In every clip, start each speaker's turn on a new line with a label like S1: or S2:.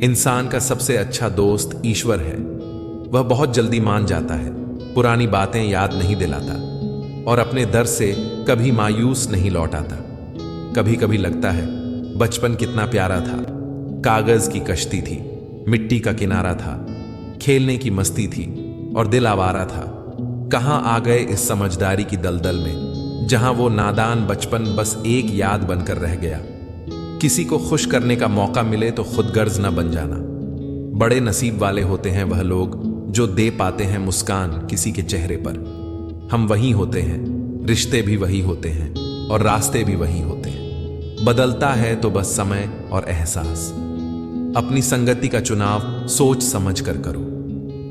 S1: इंसान का सबसे अच्छा दोस्त ईश्वर है। वह बहुत जल्दी मान जाता है, पुरानी बातें याद नहीं दिलाता और अपने दर से कभी मायूस नहीं लौट आता। कभी कभी लगता है बचपन कितना प्यारा था, कागज की कश्ती थी, मिट्टी का किनारा था, खेलने की मस्ती थी और दिल आवारा था। कहाँ आ गए इस समझदारी की दलदल में, जहां वो नादान बचपन बस एक याद बनकर रह गया। किसी को खुश करने का मौका मिले तो खुद गर्ज न बन जाना। बड़े नसीब वाले होते हैं वह लोग जो दे पाते हैं मुस्कान किसी के चेहरे पर। हम वही होते हैं, रिश्ते भी वही होते हैं और रास्ते भी वही होते हैं। बदलता है तो बस समय और एहसास। अपनी संगति का चुनाव सोच समझ कर करो,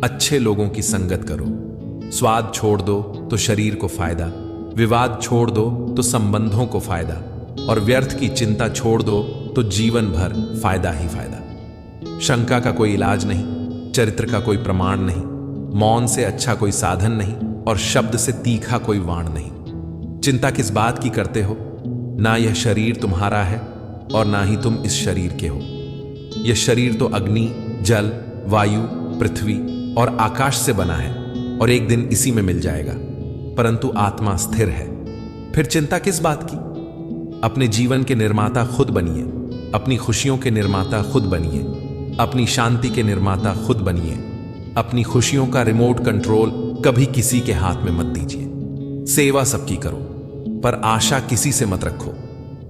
S1: अच्छे लोगों की संगत करो। स्वाद छोड़ दो तो शरीर को फायदा, विवाद छोड़ दो तो संबंधों को फायदा और व्यर्थ की चिंता छोड़ दो तो जीवन भर फायदा ही फायदा। शंका का कोई इलाज नहीं, चरित्र का कोई प्रमाण नहीं, मौन से अच्छा कोई साधन नहीं और शब्द से तीखा कोई वाण नहीं। चिंता किस बात की करते हो? ना यह शरीर तुम्हारा है और ना ही तुम इस शरीर के हो। यह शरीर तो अग्नि, जल, वायु, पृथ्वी और आकाश से बना है और एक दिन इसी में मिल जाएगा, परंतु आत्मा स्थिर है। फिर चिंता किस बात की? अपने जीवन के निर्माता खुद बनिए, अपनी खुशियों के निर्माता खुद बनिए, अपनी शांति के निर्माता खुद बनिए। अपनी खुशियों का रिमोट कंट्रोल कभी किसी के हाथ में मत दीजिए। सेवा सबकी करो, पर आशा किसी से मत रखो,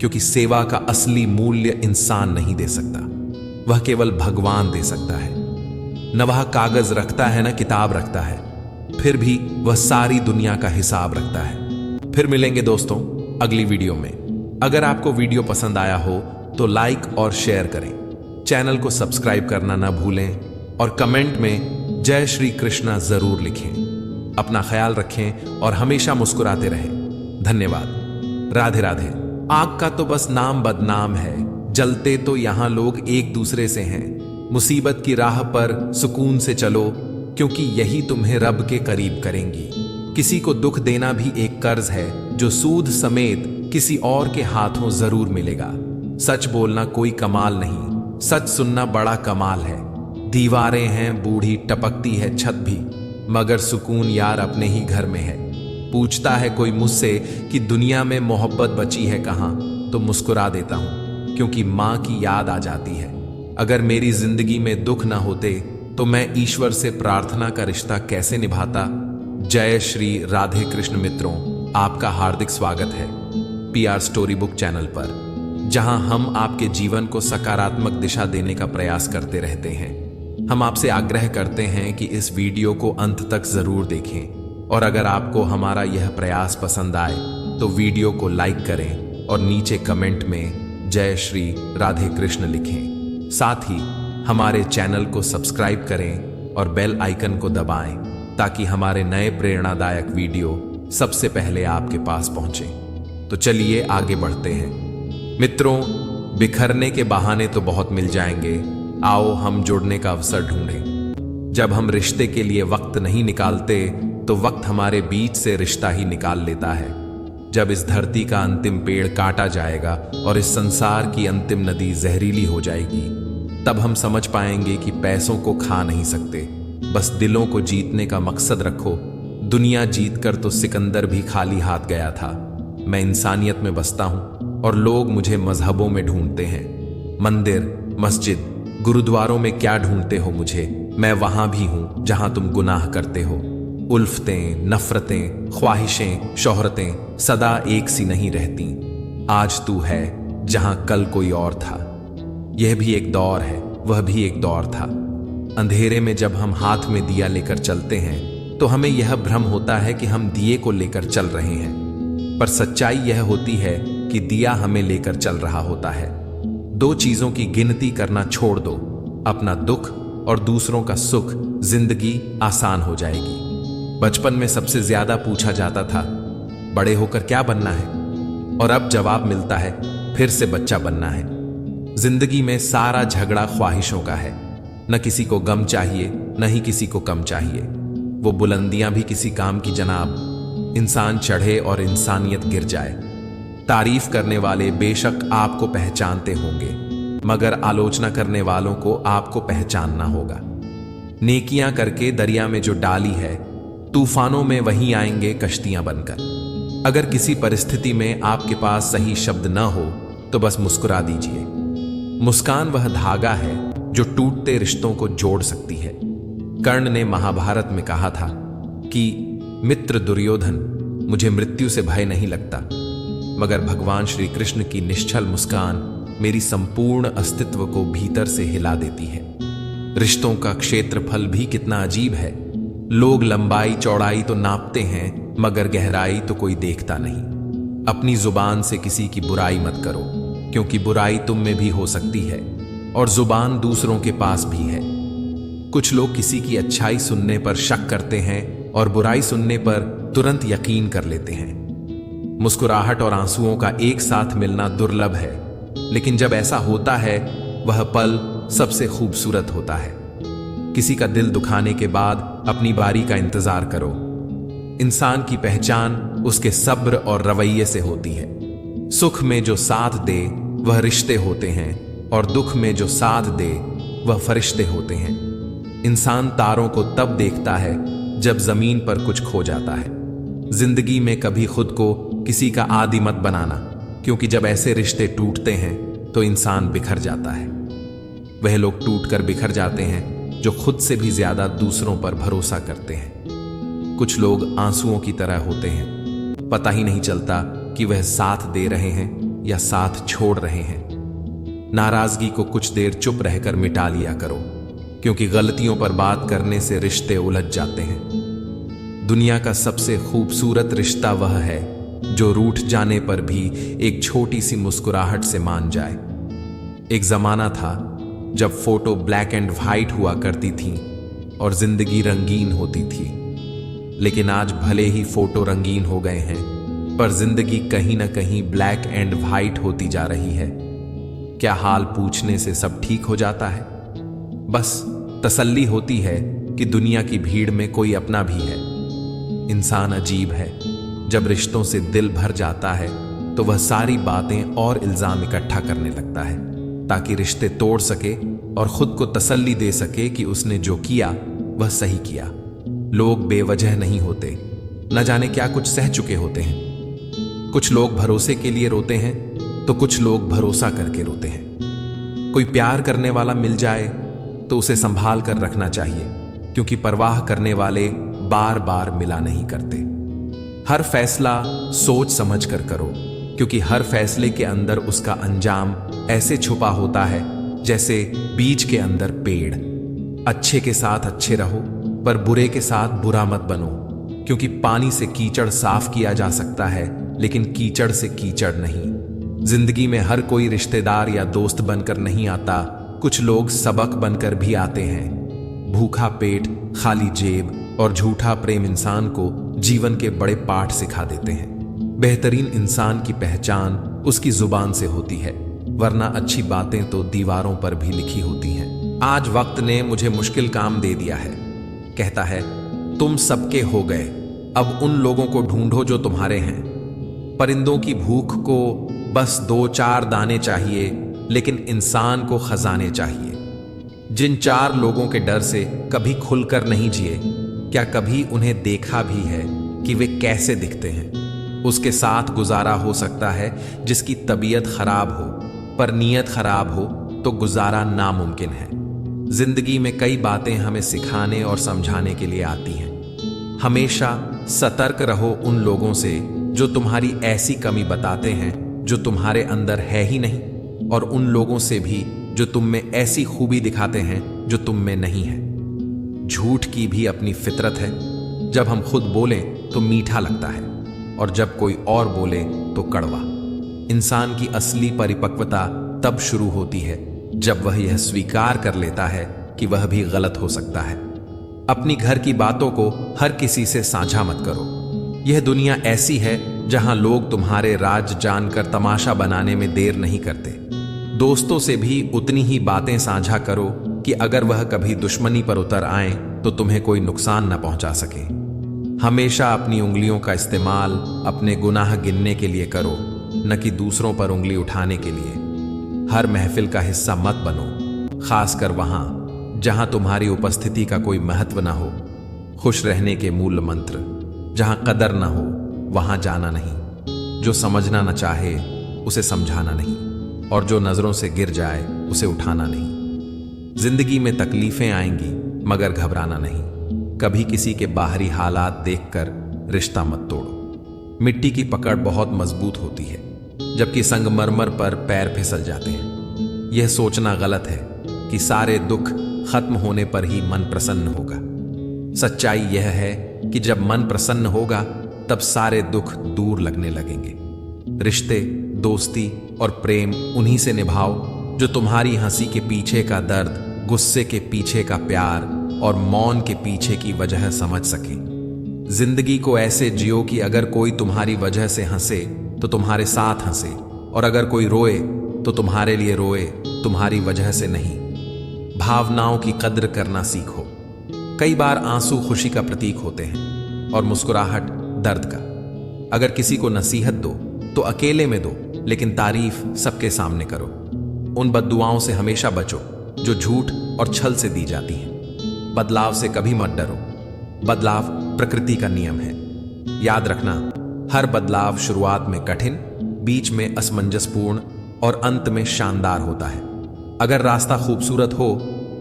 S1: क्योंकि सेवा का असली मूल्य इंसान नहीं दे सकता, वह केवल भगवान दे सकता है। न वह कागज रखता है, न किताब रखता है, फिर भी वह सारी दुनिया का हिसाब रखता है। फिर मिलेंगे दोस्तों अगली वीडियो में। अगर आपको वीडियो पसंद आया हो तो लाइक और शेयर करें, चैनल को सब्सक्राइब करना ना भूलें और कमेंट में जय श्री कृष्णा जरूर लिखें। अपना ख्याल रखें और हमेशा मुस्कुराते रहें। धन्यवाद। राधे राधे। आग का तो बस नाम बदनाम है, जलते तो यहां लोग एक दूसरे से हैं। मुसीबत की राह पर सुकून से चलो, क्योंकि यही तुम्हें रब के करीब करेंगी। किसी को दुख देना भी एक कर्ज है, जो सूद समेत किसी और के हाथों जरूर मिलेगा। सच बोलना कोई कमाल नहीं, सच सुनना बड़ा कमाल है। दीवारें हैं बूढ़ी, टपकती है छत भी, मगर सुकून यार अपने ही घर में है। पूछता है कोई मुझसे कि दुनिया में मोहब्बत बची है कहां, तो मुस्कुरा देता हूं, क्योंकि मां की याद आ जाती है। अगर मेरी जिंदगी में दुख ना होते तो मैं ईश्वर से प्रार्थना का रिश्ता कैसे निभाता। जय श्री राधे कृष्ण। मित्रों, आपका हार्दिक स्वागत है PR स्टोरी बुक चैनल पर, जहां हम आपके जीवन को सकारात्मक दिशा देने का प्रयास करते रहते हैं। हम आपसे आग्रह करते हैं कि इस वीडियो को अंत तक जरूर देखें और अगर आपको हमारा यह प्रयास पसंद आए तो वीडियो को लाइक करें और नीचे कमेंट में जय श्री राधे कृष्ण लिखें। साथ ही हमारे चैनल को सब्सक्राइब करें और बेल आइकन को दबाएं, ताकि हमारे नए प्रेरणादायक वीडियो सबसे पहले आपके पास पहुंचे। तो चलिए आगे बढ़ते हैं। मित्रों, बिखरने के बहाने तो बहुत मिल जाएंगे, आओ हम जुड़ने का अवसर ढूंढें। जब हम रिश्ते के लिए वक्त नहीं निकालते तो वक्त हमारे बीच से रिश्ता ही निकाल लेता है। जब इस धरती का अंतिम पेड़ काटा जाएगा और इस संसार की अंतिम नदी जहरीली हो जाएगी, तब हम समझ पाएंगे कि पैसों को खा नहीं सकते, बस दिलों को जीतने का मकसद रखो। दुनिया जीतकर तो सिकंदर भी खाली हाथ गया था। मैं इंसानियत में बसता हूं और लोग मुझे मजहबों में ढूंढते हैं। मंदिर, मस्जिद, गुरुद्वारों में क्या ढूंढते हो मुझे? मैं वहां भी हूं जहां तुम गुनाह करते हो। उल्फतें, नफरतें, ख्वाहिशें, शोहरतें सदा एक सी नहीं रहती। आज तू है जहां कल कोई और था। यह भी एक दौर है, वह भी एक दौर था। अंधेरे में जब हम हाथ में दिया लेकर चलते हैं तो हमें यह भ्रम होता है कि हम दिए को लेकर चल रहे हैं, पर सच्चाई यह होती है कि दिया हमें लेकर चल रहा होता है। दो चीजों की गिनती करना छोड़ दो, अपना दुख और दूसरों का सुख, जिंदगी आसान हो जाएगी। बचपन में सबसे ज्यादा पूछा जाता था, बड़े होकर क्या बनना है? और अब जवाब मिलता है, फिर से बच्चा बनना है। जिंदगी में सारा झगड़ा ख्वाहिशों का है, न किसी को गम चाहिए न ही किसी को कम चाहिए। वो बुलंदियां भी किसी काम की जनाब, इंसान चढ़े और इंसानियत गिर जाए। तारीफ करने वाले बेशक आपको पहचानते होंगे, मगर आलोचना करने वालों को आपको पहचानना होगा। नेकियां करके दरिया में जो डाली है, तूफानों में वहीं आएंगे कश्तियां बनकर। अगर किसी परिस्थिति में आपके पास सही शब्द न हो तो बस मुस्कुरा दीजिए। मुस्कान वह धागा है जो टूटते रिश्तों को जोड़ सकती है। कर्ण ने महाभारत में कहा था कि मित्र दुर्योधन, मुझे मृत्यु से भय नहीं लगता, मगर भगवान श्री कृष्ण की निश्चल मुस्कान मेरी संपूर्ण अस्तित्व को भीतर से हिला देती है। रिश्तों का क्षेत्रफल भी कितना अजीब है। लोग लंबाई चौड़ाई तो नापते हैं, मगर गहराई तो कोई देखता नहीं। अपनी जुबान से किसी की बुराई मत करो, क्योंकि बुराई तुम में भी हो सकती है और जुबान दूसरों के पास भी है। कुछ लोग किसी की अच्छाई सुनने पर शक करते हैं और बुराई सुनने पर तुरंत यकीन कर लेते हैं। मुस्कुराहट और आंसुओं का एक साथ मिलना दुर्लभ है, लेकिन जब ऐसा होता है वह पल सबसे खूबसूरत होता है। किसी का दिल दुखाने के बाद अपनी बारी का इंतजार करो। इंसान की पहचान उसके सब्र और रवैये से होती है। सुख में जो साथ दे वह रिश्ते होते हैं, और दुख में जो साथ दे वह फरिश्ते होते हैं। इंसान तारों को तब देखता है जब जमीन पर कुछ खो जाता है। जिंदगी में कभी खुद को किसी का आदी मत बनाना, क्योंकि जब ऐसे रिश्ते टूटते हैं तो इंसान बिखर जाता है। वह लोग टूटकर बिखर जाते हैं जो खुद से भी ज्यादा दूसरों पर भरोसा करते हैं। कुछ लोग आंसुओं की तरह होते हैं, पता ही नहीं चलता कि वह साथ दे रहे हैं या साथ छोड़ रहे हैं। नाराजगी को कुछ देर चुप रहकर मिटा लिया करो, क्योंकि गलतियों पर बात करने से रिश्ते उलझ जाते हैं। दुनिया का सबसे खूबसूरत रिश्ता वह है जो रूठ जाने पर भी एक छोटी सी मुस्कुराहट से मान जाए। एक जमाना था जब फोटो ब्लैक एंड व्हाइट हुआ करती थी और जिंदगी रंगीन होती थी, लेकिन आज भले ही फोटो रंगीन हो गए हैं, पर जिंदगी कहीं ना कहीं ब्लैक एंड व्हाइट होती जा रही है। क्या हाल पूछने से सब ठीक हो जाता है? बस तसल्ली होती है कि दुनिया की भीड़ में कोई अपना भी है। इंसान अजीब है, जब रिश्तों से दिल भर जाता है तो वह सारी बातें और इल्जाम इकट्ठा करने लगता है, ताकि रिश्ते तोड़ सके और खुद को तसल्ली दे सके कि उसने जो किया वह सही किया। लोग बेवजह नहीं होते, न जाने क्या कुछ सह चुके होते हैं। कुछ लोग भरोसे के लिए रोते हैं तो कुछ लोग भरोसा करके रोते हैं। कोई प्यार करने वाला मिल जाए तो उसे संभाल कर रखना चाहिए, क्योंकि परवाह करने वाले बार बार मिला नहीं करते। हर फैसला सोच समझ कर करो, क्योंकि हर फैसले के अंदर उसका अंजाम ऐसे छुपा होता है जैसे बीज के अंदर पेड़। अच्छे के साथ अच्छे रहो, पर बुरे के साथ बुरा मत बनो, क्योंकि पानी से कीचड़ साफ किया जा सकता है, लेकिन कीचड़ से कीचड़ नहीं। जिंदगी में हर कोई रिश्तेदार या दोस्त बनकर नहीं आता, कुछ लोग सबक बनकर भी आते हैं। भूखा पेट, खाली जेब और झूठा प्रेम इंसान को जीवन के बड़े पाठ सिखा देते हैं। बेहतरीन इंसान की पहचान उसकी जुबान से होती है, वरना अच्छी बातें तो दीवारों पर भी लिखी होती हैं। आज वक्त ने मुझे मुश्किल काम दे दिया है। कहता है, तुम सबके हो गए, अब उन लोगों को ढूंढो जो तुम्हारे हैं। परिंदों की भूख को बस 2-4 दाने चाहिए, लेकिन इंसान को खजाने चाहिए। जिन 4 लोगों के डर से कभी खुलकर नहीं जिए, क्या कभी उन्हें देखा भी है कि वे कैसे दिखते हैं? उसके साथ गुजारा हो सकता है जिसकी तबीयत खराब हो, पर नीयत खराब हो तो गुजारा नामुमकिन है। जिंदगी में कई बातें हमें सिखाने और समझाने के लिए आती हैं। हमेशा सतर्क रहो उन लोगों से जो तुम्हारी ऐसी कमी बताते हैं जो तुम्हारे अंदर है ही नहीं, और उन लोगों से भी जो तुम में ऐसी खूबी दिखाते हैं जो तुम में नहीं है। झूठ की भी अपनी फितरत है। जब हम खुद बोलें तो मीठा लगता है, और जब कोई और बोले तो कड़वा। इंसान की असली परिपक्वता तब शुरू होती है जब वह यह स्वीकार कर लेता है कि वह भी गलत हो सकता है। अपनी घर की बातों को हर किसी से साझा मत करो। यह दुनिया ऐसी है जहां लोग तुम्हारे राज जानकर तमाशा बनाने में देर नहीं करते। दोस्तों से भी उतनी ही बातें साझा करो कि अगर वह कभी दुश्मनी पर उतर आए तो तुम्हें कोई नुकसान न पहुंचा सके। हमेशा अपनी उंगलियों का इस्तेमाल अपने गुनाह गिनने के लिए करो, न कि दूसरों पर उंगली उठाने के लिए। हर महफिल का हिस्सा मत बनो, खासकर वहां जहां तुम्हारी उपस्थिति का कोई महत्व ना हो। खुश रहने के मूल मंत्र: जहां कदर ना हो वहां जाना नहीं, जो समझना न चाहे उसे समझाना नहीं, और जो नजरों से गिर जाए उसे उठाना नहीं। जिंदगी में तकलीफें आएंगी मगर घबराना नहीं। कभी किसी के बाहरी हालात देखकर रिश्ता मत तोड़ो। मिट्टी की पकड़ बहुत मजबूत होती है, जबकि संगमरमर पर पैर फिसल जाते हैं। यह सोचना गलत है कि सारे दुख खत्म होने पर ही मन प्रसन्न होगा। सच्चाई यह है कि जब मन प्रसन्न होगा तब सारे दुख दूर लगने लगेंगे। रिश्ते, दोस्ती और प्रेम उन्हीं से निभाओ जो तुम्हारी हंसी के पीछे का दर्द, गुस्से के पीछे का प्यार और मौन के पीछे की वजह समझ सके। जिंदगी को ऐसे जियो कि अगर कोई तुम्हारी वजह से हंसे तो तुम्हारे साथ हंसे, और अगर कोई रोए तो तुम्हारे लिए रोए, तुम्हारी वजह से नहीं। भावनाओं की कद्र करना सीखो। कई बार आंसू खुशी का प्रतीक होते हैं और मुस्कुराहट दर्द का। अगर किसी को नसीहत दो तो अकेले में दो, लेकिन तारीफ सबके सामने करो। उन बद्दुआओं से हमेशा बचो जो झूठ और छल से दी जाती हैं। बदलाव से कभी मत डरो, बदलाव प्रकृति का नियम है। याद रखना, हर बदलाव शुरुआत में कठिन, बीच में असमंजसपूर्ण और अंत में शानदार होता है। अगर रास्ता खूबसूरत हो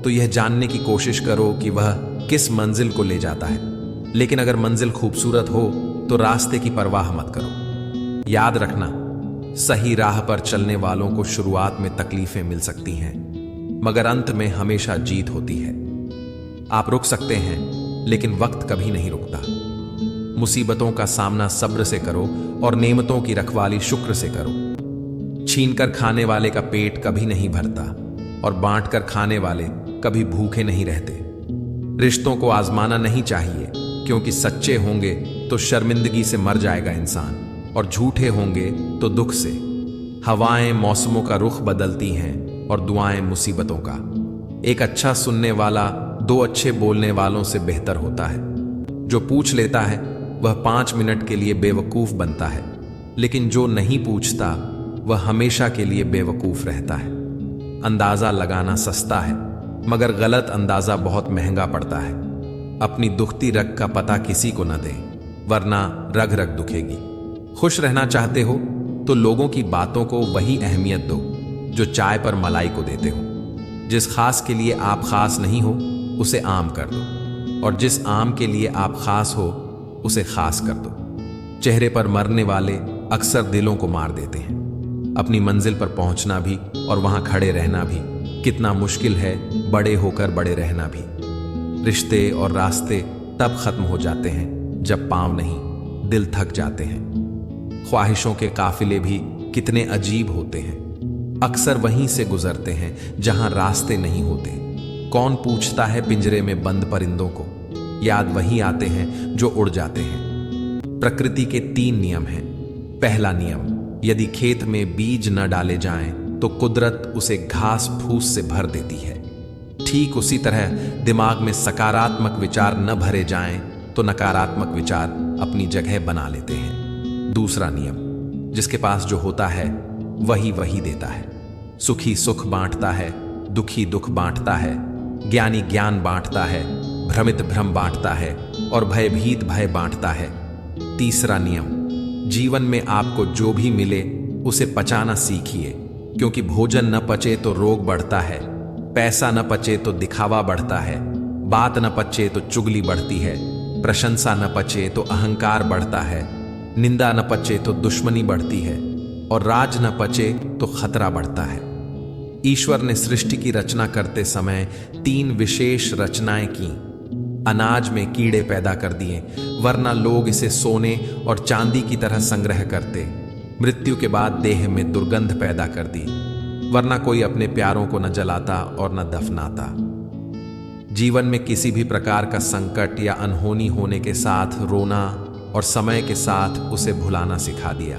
S1: तो यह जानने की कोशिश करो कि वह किस मंजिल को ले जाता है, लेकिन अगर मंजिल खूबसूरत हो तो रास्ते की परवाह मत करो। याद रखना, सही राह पर चलने वालों को शुरुआत में तकलीफें मिल सकती हैं, मगर अंत में हमेशा जीत होती है। आप रुक सकते हैं, लेकिन वक्त कभी नहीं रुकता। मुसीबतों का सामना सब्र से करो और नेमतों की रखवाली शुक्र से करो। छीनकर खाने वाले का पेट कभी नहीं भरता और बांटकर खाने वाले कभी भूखे नहीं रहते। रिश्तों को आजमाना नहीं चाहिए, क्योंकि सच्चे होंगे तो शर्मिंदगी से मर जाएगा इंसान, और झूठे होंगे तो दुख से। हवाएं मौसमों का रुख बदलती हैं और दुआएं मुसीबतों का। एक अच्छा सुनने वाला दो अच्छे बोलने वालों से बेहतर होता है। जो पूछ लेता है वह 5 मिनट के लिए बेवकूफ बनता है, लेकिन जो नहीं पूछता वह हमेशा के लिए बेवकूफ रहता है। अंदाजा लगाना सस्ता है, मगर गलत अंदाजा बहुत महंगा पड़ता है। अपनी दुखती रग का पता किसी को न दें, वरना रग रग दुखेगी। खुश रहना चाहते हो तो लोगों की बातों को वही अहमियत दो जो चाय पर मलाई को देते हो। जिस खास के लिए आप खास नहीं हो उसे आम कर दो, और जिस आम के लिए आप खास हो उसे खास कर दो। चेहरे पर मरने वाले अक्सर दिलों को मार देते हैं। अपनी मंजिल पर पहुंचना भी और वहां खड़े रहना भी कितना मुश्किल है, बड़े होकर बड़े रहना भी। रिश्ते और रास्ते तब खत्म हो जाते हैं जब पांव नहीं, दिल थक जाते हैं। ख्वाहिशों के काफिले भी कितने अजीब होते हैं, अक्सर वहीं से गुजरते हैं जहां रास्ते नहीं होते। कौन पूछता है पिंजरे में बंद परिंदों को, याद वही आते हैं जो उड़ जाते हैं। प्रकृति के 3 नियम हैं। पहला नियम, यदि खेत में बीज न डाले जाएं तो कुदरत उसे घास फूस से भर देती है। ठीक उसी तरह दिमाग में सकारात्मक विचार न भरे जाएं तो नकारात्मक विचार अपनी जगह बना लेते हैं। दूसरा नियम, जिसके पास जो होता है वही वही देता है। सुखी सुख बांटता है, दुखी दुख बांटता है, ज्ञानी ज्ञान बांटता है, भ्रमित भ्रम बांटता है और भयभीत भय बांटता है। तीसरा नियम, जीवन में आपको जो भी मिले उसे पचाना सीखिए, क्योंकि भोजन न पचे तो रोग बढ़ता है, पैसा न पचे तो दिखावा बढ़ता है, बात न पचे तो चुगली बढ़ती है, प्रशंसा न पचे तो अहंकार बढ़ता है, निंदा न पचे तो दुश्मनी बढ़ती है, और राज न पचे तो खतरा बढ़ता है। ईश्वर ने सृष्टि की रचना करते समय 3 विशेष रचनाएं की। अनाज में कीड़े पैदा कर दिए, वरना लोग इसे सोने और चांदी की तरह संग्रह करते। मृत्यु के बाद देह में दुर्गंध पैदा कर दी, वरना कोई अपने प्यारों को न जलाता और न दफनाता। जीवन में किसी भी प्रकार का संकट या अनहोनी होने के साथ रोना और समय के साथ उसे भुलाना सिखा दिया,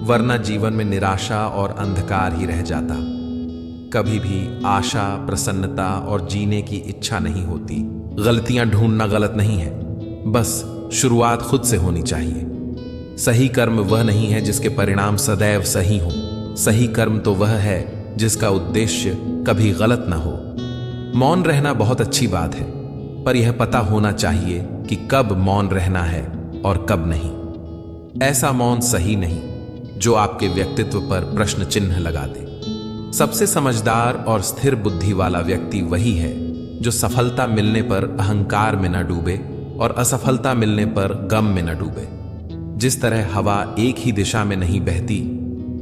S1: वरना जीवन में निराशा और अंधकार ही रह जाता। कभी भी आशा, प्रसन्नता और जीने की इच्छा नहीं होती। गलतियां ढूंढना गलत नहीं है, बस शुरुआत खुद से होनी चाहिए। सही कर्म वह नहीं है जिसके परिणाम सदैव सही हो, सही कर्म तो वह है जिसका उद्देश्य कभी गलत ना हो। मौन रहना बहुत अच्छी बात है, पर यह पता होना चाहिए कि कब मौन रहना है और कब नहीं। ऐसा मौन सही नहीं जो आपके व्यक्तित्व पर प्रश्न चिन्ह लगा दे। सबसे समझदार और स्थिर बुद्धि वाला व्यक्ति वही है जो सफलता मिलने पर अहंकार में न डूबे और असफलता मिलने पर गम में न डूबे। जिस तरह हवा एक ही दिशा में नहीं बहती,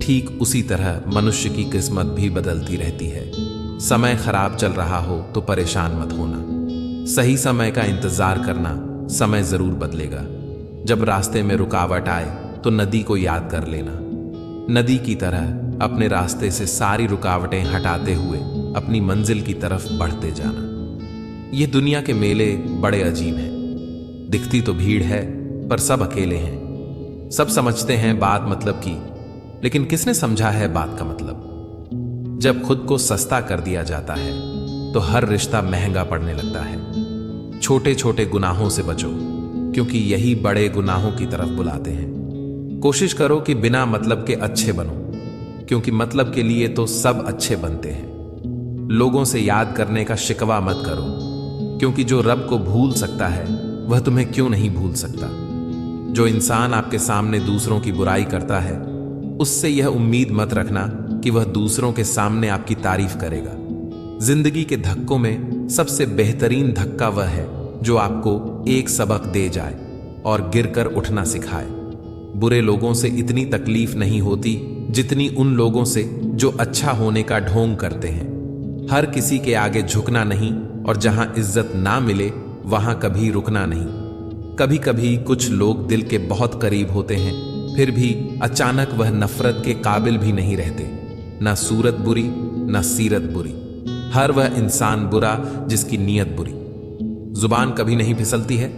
S1: ठीक उसी तरह मनुष्य की किस्मत भी बदलती रहती है। समय खराब चल रहा हो तो परेशान मत होना। सही समय का इंतजार करना, समय जरूर बदलेगा। जब रास्ते में रुकावट आए तो नदी को याद कर लेना। नदी की तरह अपने रास्ते से सारी रुकावटें हटाते हुए अपनी मंजिल की तरफ बढ़ते जाना। ये दुनिया के मेले बड़े अजीब हैं। दिखती तो भीड़ है, पर सब अकेले हैं। सब समझते हैं बात मतलब की, लेकिन किसने समझा है बात का मतलब? जब खुद को सस्ता कर दिया जाता है तो हर रिश्ता महंगा पड़ने लगता है। छोटे छोटे गुनाहों से बचो, क्योंकि यही बड़े गुनाहों की तरफ बुलाते हैं। कोशिश करो कि बिना मतलब के अच्छे बनो, क्योंकि मतलब के लिए तो सब अच्छे बनते हैं। लोगों से याद करने का शिकवा मत करो, क्योंकि जो रब को भूल सकता है वह तुम्हें क्यों नहीं भूल सकता। जो इंसान आपके सामने दूसरों की बुराई करता है, उससे यह उम्मीद मत रखना कि वह दूसरों के सामने आपकी तारीफ करेगा। जिंदगी के धक्कों में सबसे बेहतरीन धक्का वह है जो आपको एक सबक दे जाए और गिरकर उठना सिखाए। बुरे लोगों से इतनी तकलीफ नहीं होती जितनी उन लोगों से जो अच्छा होने का ढोंग करते हैं। हर किसी के आगे झुकना नहीं, और जहां इज्जत ना मिले वहां कभी रुकना नहीं। कभी कभी कुछ लोग दिल के बहुत करीब होते हैं, फिर भी अचानक वह नफरत के काबिल भी नहीं रहते। ना सूरत बुरी, ना सीरत बुरी। हर वह इंसान बुरा जिसकी नीयत बुरी। जुबान कभी नहीं फिसलती है,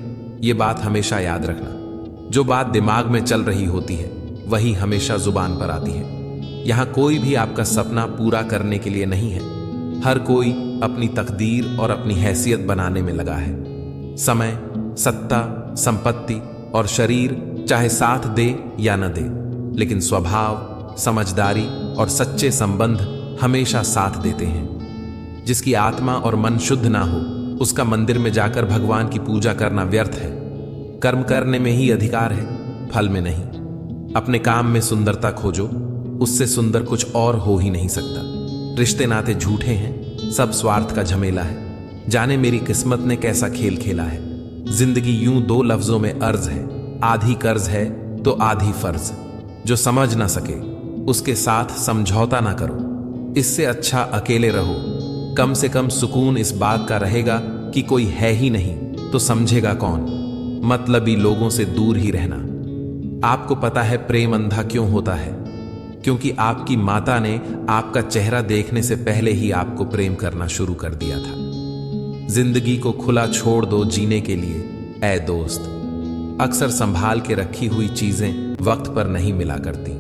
S1: ये बात हमेशा याद रखना। जो बात दिमाग में चल रही होती है वही हमेशा जुबान पर आती है। यहां कोई भी आपका सपना पूरा करने के लिए नहीं है। हर कोई अपनी तकदीर और अपनी हैसियत बनाने में लगा है। समय, सत्ता, संपत्ति और शरीर चाहे साथ दे या न दे, लेकिन स्वभाव, समझदारी और सच्चे संबंध हमेशा साथ देते हैं। जिसकी आत्मा और मन शुद्ध ना हो, उसका मंदिर में जाकर भगवान की पूजा करना व्यर्थ है। कर्म करने में ही अधिकार है, फल में नहीं। अपने काम में सुंदरता खोजो, उससे सुंदर कुछ और हो ही नहीं सकता। रिश्ते नाते झूठे हैं, सब स्वार्थ का झमेला है। जाने मेरी किस्मत ने कैसा खेल खेला है। जिंदगी यूं दो लफ्जों में अर्ज है, आधी कर्ज है तो आधी फर्ज। जो समझ ना सके उसके साथ समझौता ना करो। इससे अच्छा अकेले रहो। कम से कम सुकून इस बात का रहेगा कि कोई है ही नहीं तो समझेगा कौन। मतलबी लोगों से दूर ही रहना। आपको पता है प्रेम अंधा क्यों होता है? क्योंकि आपकी माता ने आपका चेहरा देखने से पहले ही आपको प्रेम करना शुरू कर दिया था। जिंदगी को खुला छोड़ दो जीने के लिए ऐ दोस्त। अक्सर संभाल के रखी हुई चीजें वक्त पर नहीं मिला करती।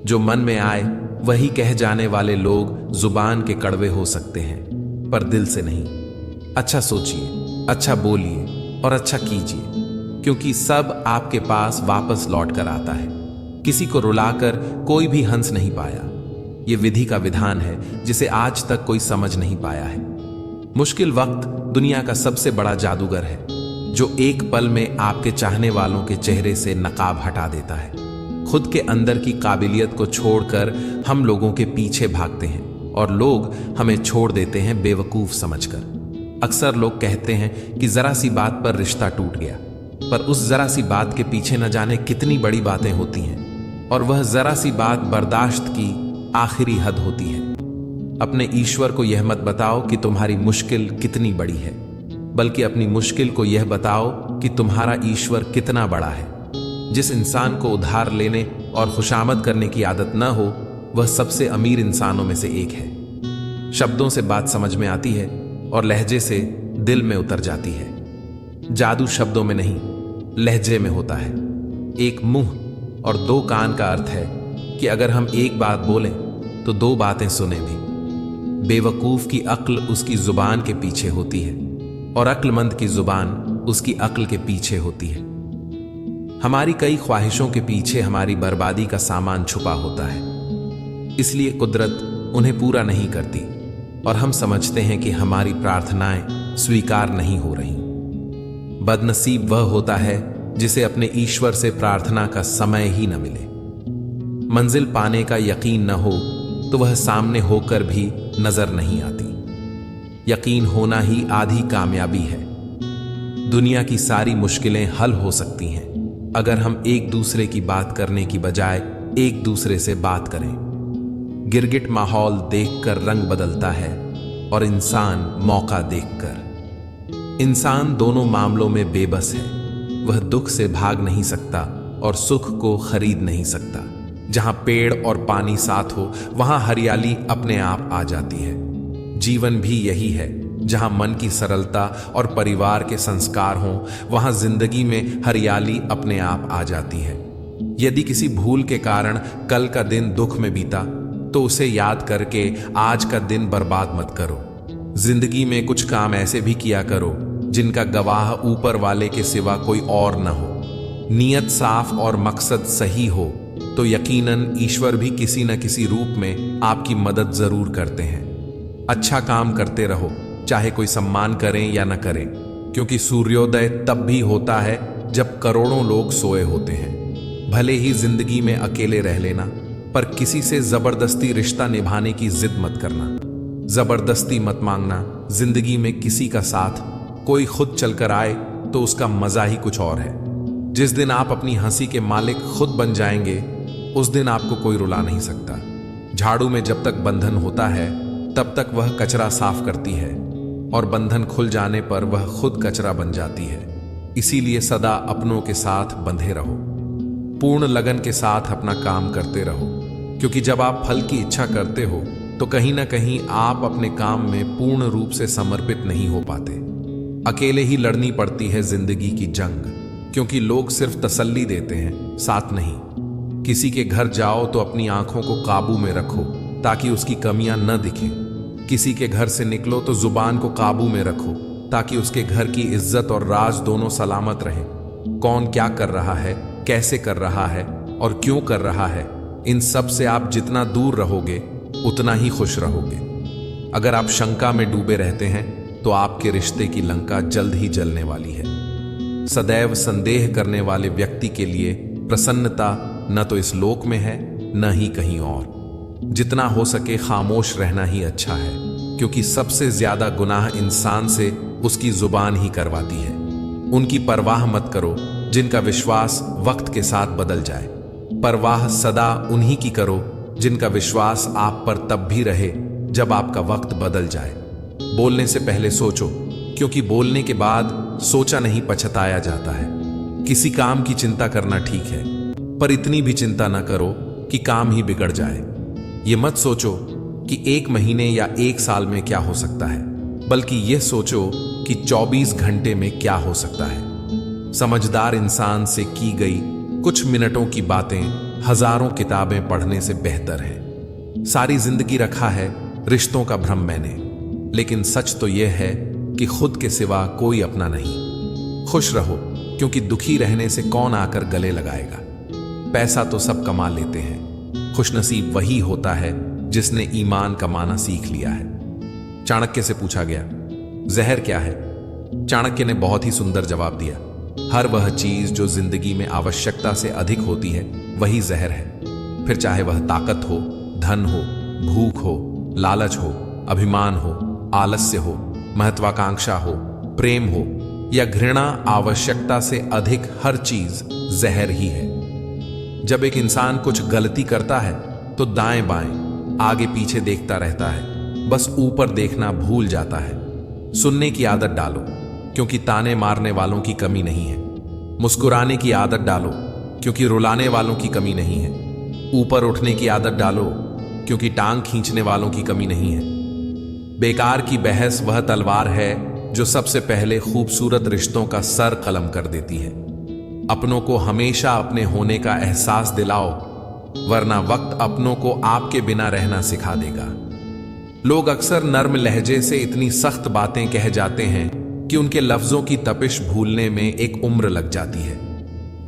S1: जो मन में आए वही कह जाने वाले लोग जुबान के कड़वे हो सकते हैं, पर दिल से नहीं। अच्छा सोचिए, अच्छा बोलिए और अच्छा कीजिए, क्योंकि सब आपके पास वापस लौट कर आता है। किसी को रुलाकर कोई भी हंस नहीं पाया। यह विधि का विधान है जिसे आज तक कोई समझ नहीं पाया है। मुश्किल वक्त दुनिया का सबसे बड़ा जादूगर है, जो एक पल में आपके चाहने वालों के चेहरे से नकाब हटा देता है। खुद के अंदर की काबिलियत को छोड़कर हम लोगों के पीछे भागते हैं और लोग हमें छोड़ देते हैं बेवकूफ समझकर। अक्सर लोग कहते हैं कि जरा सी बात पर रिश्ता टूट गया, पर उस जरा सी बात के पीछे न जाने कितनी बड़ी बातें होती हैं, और वह जरा सी बात बर्दाश्त की आखिरी हद होती है। अपने ईश्वर को यह मत बताओ कि तुम्हारी मुश्किल कितनी बड़ी है, बल्कि अपनी मुश्किल को यह बताओ कि तुम्हारा ईश्वर कितना बड़ा है। जिस इंसान को उधार लेने और खुशामद करने की आदत न हो, वह सबसे अमीर इंसानों में से एक है। शब्दों से बात समझ में आती है और लहजे से दिल में उतर जाती है। जादू शब्दों में नहीं, लहजे में होता है। एक मुंह और दो कान का अर्थ है कि अगर हम एक बात बोलें तो दो बातें सुने भी। बेवकूफ की अक्ल उसकी जुबान के पीछे होती है, और अक्लमंद की जुबान उसकी अक्ल के पीछे होती है। हमारी कई ख्वाहिशों के पीछे हमारी बर्बादी का सामान छुपा होता है। इसलिए कुदरत उन्हें पूरा नहीं करती और हम समझते हैं कि हमारी प्रार्थनाएं स्वीकार नहीं हो रही। बदनसीब वह होता है जिसे अपने ईश्वर से प्रार्थना का समय ही न मिले। मंजिल पाने का यकीन न हो तो वह सामने होकर भी नजर नहीं आती। यकीन होना ही आधी कामयाबी है। दुनिया की सारी मुश्किलें हल हो सकती हैं अगर हम एक दूसरे की बात करने की बजाय एक दूसरे से बात करें। गिरगिट माहौल देखकर रंग बदलता है और इंसान मौका देखकर। इंसान दोनों मामलों में बेबस है। वह दुख से भाग नहीं सकता और सुख को खरीद नहीं सकता। जहां पेड़ और पानी साथ हो वहां हरियाली अपने आप आ जाती है। जीवन भी यही है। जहां मन की सरलता और परिवार के संस्कार हों वहां जिंदगी में हरियाली अपने आप आ जाती है। यदि किसी भूल के कारण कल का दिन दुख में बीता तो उसे याद करके आज का दिन बर्बाद मत करो। जिंदगी में कुछ काम ऐसे भी किया करो जिनका गवाह ऊपर वाले के सिवा कोई और न हो। नीयत साफ और मकसद सही हो तो यकीनन ईश्वर भी किसी न किसी रूप में आपकी मदद जरूर करते हैं। अच्छा काम करते रहो, चाहे कोई सम्मान करें या न करें, क्योंकि सूर्योदय तब भी होता है जब करोड़ों लोग सोए होते हैं। भले ही जिंदगी में अकेले रह लेना, पर किसी से जबरदस्ती रिश्ता निभाने की जिद मत करना। जबरदस्ती मत मांगना। जिंदगी में किसी का साथ कोई खुद चलकर आए तो उसका मजा ही कुछ और है। जिस दिन आप अपनी हंसी के मालिक खुद बन जाएंगे उस दिन आपको कोई रुला नहीं सकता। झाड़ू में जब तक बंधन होता है तब तक वह कचरा साफ करती है और बंधन खुल जाने पर वह खुद कचरा बन जाती है। इसीलिए सदा अपनों के साथ बंधे रहो। पूर्ण लगन के साथ अपना काम करते रहो, क्योंकि जब आप फल की इच्छा करते हो तो कहीं ना कहीं आप अपने काम में पूर्ण रूप से समर्पित नहीं हो पाते। अकेले ही लड़नी पड़ती है जिंदगी की जंग, क्योंकि लोग सिर्फ तसल्ली देते हैं, साथ नहीं। किसी के घर जाओ तो अपनी आंखों को काबू में रखो ताकि उसकी कमियां न दिखें। किसी के घर से निकलो तो जुबान को काबू में रखो ताकि उसके घर की इज्जत और राज दोनों सलामत रहें। कौन क्या कर रहा है, कैसे कर रहा है और क्यों कर रहा है, इन सब से आप जितना दूर रहोगे उतना ही खुश रहोगे। अगर आप शंका में डूबे रहते हैं तो आपके रिश्ते की लंका जल्द ही जलने वाली है। सदैव संदेह करने वाले व्यक्ति के लिए प्रसन्नता न तो इस लोक में है न ही कहीं और। जितना हो सके खामोश रहना ही अच्छा है, क्योंकि सबसे ज्यादा गुनाह इंसान से उसकी जुबान ही करवाती है। उनकी परवाह मत करो जिनका विश्वास वक्त के साथ बदल जाए। परवाह सदा उन्हीं की करो जिनका विश्वास आप पर तब भी रहे जब आपका वक्त बदल जाए। बोलने से पहले सोचो, क्योंकि बोलने के बाद सोचा नहीं पछताया जाता है। किसी काम की चिंता करना ठीक है, पर इतनी भी चिंता न करो कि काम ही बिगड़ जाए। ये मत सोचो कि 1 महीने या 1 साल में क्या हो सकता है, बल्कि यह सोचो कि 24 घंटे में क्या हो सकता है। समझदार इंसान से की गई कुछ मिनटों की बातें हजारों किताबें पढ़ने से बेहतर है। सारी जिंदगी रखा है रिश्तों का भ्रम मैंने, लेकिन सच तो यह है कि खुद के सिवा कोई अपना नहीं। खुश रहो, क्योंकि दुखी रहने से कौन आकर गले लगाएगा। पैसा तो सब कमा लेते हैं, खुशनसीब वही होता है जिसने ईमान कमाना सीख लिया है। चाणक्य से पूछा गया, जहर क्या है? चाणक्य ने बहुत ही सुंदर जवाब दिया, हर वह चीज जो जिंदगी में आवश्यकता से अधिक होती है वही जहर है। फिर चाहे वह ताकत हो, धन हो, भूख हो, लालच हो, अभिमान हो, आलस्य हो, महत्वाकांक्षा हो, प्रेम हो या घृणा, आवश्यकता से अधिक हर चीज जहर ही है। जब एक इंसान कुछ गलती करता है तो दाएं बाएं, आगे पीछे देखता रहता है, बस ऊपर देखना भूल जाता है। सुनने की आदत डालो, क्योंकि ताने मारने वालों की कमी नहीं है। मुस्कुराने की आदत डालो, क्योंकि रुलाने वालों की कमी नहीं है। ऊपर उठने की आदत डालो, क्योंकि टांग खींचने वालों की कमी नहीं है। बेकार की बहस वह तलवार है जो सबसे पहले खूबसूरत रिश्तों का सर कलम कर देती है। अपनों को हमेशा अपने होने का एहसास दिलाओ, वरना वक्त अपनों को आपके बिना रहना सिखा देगा। लोग अक्सर नर्म लहजे से इतनी सख्त बातें कह जाते हैं कि उनके लफ्जों की तपिश भूलने में एक उम्र लग जाती है।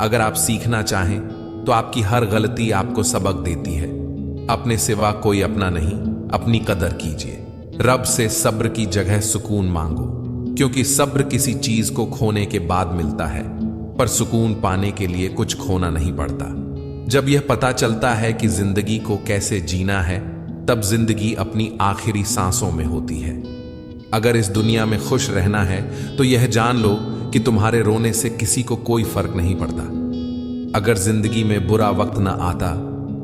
S1: अगर आप सीखना चाहें तो आपकी हर गलती आपको सबक देती है। अपने सिवा कोई अपना नहीं, अपनी कदर कीजिए। रब से सब्र की जगह सुकून मांगो, क्योंकि सब्र किसी चीज को खोने के बाद मिलता है, पर सुकून पाने के लिए कुछ खोना नहीं पड़ता। जब यह पता चलता है कि जिंदगी को कैसे जीना है, तब जिंदगी अपनी आखिरी सांसों में होती है। अगर इस दुनिया में खुश रहना है तो यह जान लो कि तुम्हारे रोने से किसी को कोई फर्क नहीं पड़ता। अगर जिंदगी में बुरा वक्त ना आता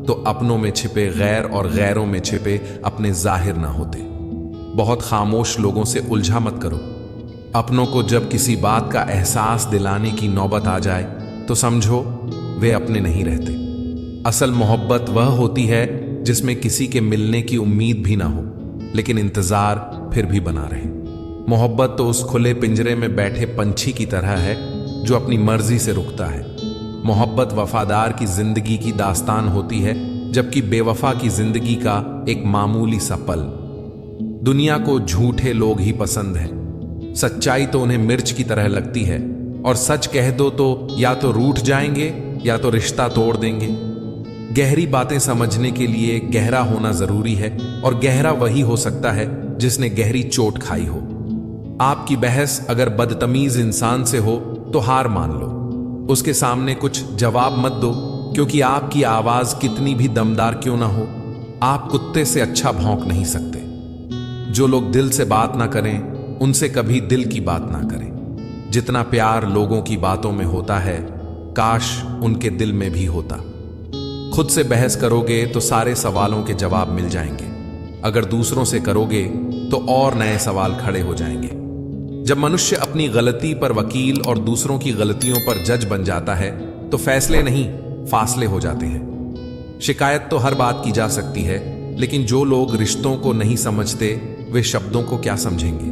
S1: तो अपनों में छिपे गैर और गैरों में छिपे अपने जाहिर ना होते। बहुत खामोश लोगों से उलझा मत करो। अपनों को जब किसी बात का एहसास दिलाने की नौबत आ जाए तो समझो वे अपने नहीं रहते। असल मोहब्बत वह होती है जिसमें किसी के मिलने की उम्मीद भी ना हो, लेकिन इंतजार फिर भी बना रहे। मोहब्बत तो उस खुले पिंजरे में बैठे पंछी की तरह है जो अपनी मर्जी से रुकता है। मोहब्बत वफादार की जिंदगी की दास्तान होती है, जबकि बेवफा की जिंदगी का एक मामूली सा पल। दुनिया को झूठे लोग ही पसंद हैं। सच्चाई तो उन्हें मिर्च की तरह लगती है, और सच कह दो तो या तो रूठ जाएंगे या तो रिश्ता तोड़ देंगे। गहरी बातें समझने के लिए गहरा होना जरूरी है, और गहरा वही हो सकता है जिसने गहरी चोट खाई हो। आपकी बहस अगर बदतमीज इंसान से हो तो हार मान लो। उसके सामने कुछ जवाब मत दो, क्योंकि आपकी आवाज कितनी भी दमदार क्यों ना हो, आप कुत्ते से अच्छा भौंक नहीं सकते। जो लोग दिल से बात ना करें उनसे कभी दिल की बात ना करें। जितना प्यार लोगों की बातों में होता है, काश उनके दिल में भी होता। खुद से बहस करोगे तो सारे सवालों के जवाब मिल जाएंगे। अगर दूसरों से करोगे तो और नए सवाल खड़े हो जाएंगे। जब मनुष्य अपनी गलती पर वकील और दूसरों की गलतियों पर जज बन जाता है तो फैसले नहीं, फासले हो जाते हैं। शिकायत तो हर बात की जा सकती है, लेकिन जो लोग रिश्तों को नहीं समझते वे शब्दों को क्या समझेंगे।